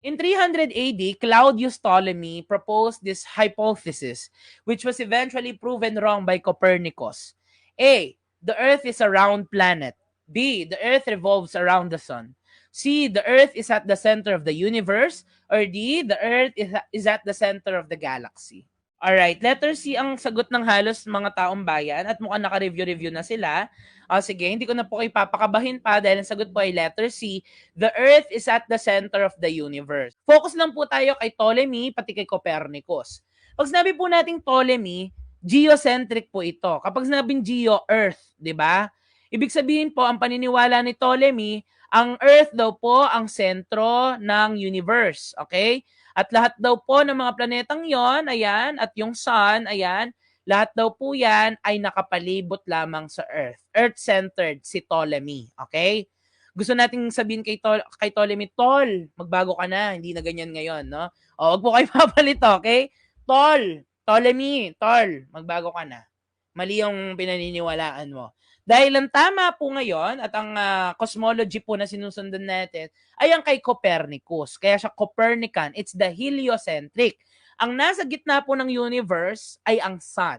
In 300 AD, Claudius Ptolemy proposed this hypothesis, which was eventually proven wrong by Copernicus. A. The Earth is a round planet. B. The Earth revolves around the Sun. C. The Earth is at the center of the universe. Or D. The Earth is at the center of the galaxy. Alright, letter C ang sagot ng halos mga taong bayan at mukhang naka-review-review na sila. Sige, hindi ko na po kayo papakabahin pa dahil ang sagot po ay letter C. The Earth is at the center of the universe. Focus lang po tayo kay Ptolemy pati kay Copernicus. Pag sinabi po nating Ptolemy, geocentric po ito. Kapag sinabing geo, Earth, di ba? Ibig sabihin po, ang paniniwala ni Ptolemy, ang Earth daw po ang sentro ng universe. Okay? At lahat daw po ng mga planetang yon, ayan, at yung sun, ayan, lahat daw po yan ay nakapalibot lamang sa Earth. Earth-centered si Ptolemy. Okay? Gusto nating sabihin kay Ptolemy, Tol, magbago ka na, hindi na ganyan ngayon, no? O, wag po kayo papalito, okay? Tol, Ptolemy, Tol, magbago ka na. Mali yung pinaniniwalaan mo. Dahil ang tama po ngayon at ang cosmology po na sinusundan natin ay ang kay Copernicus. Kaya siya Copernican. It's the heliocentric. Ang nasa gitna po ng universe ay ang sun.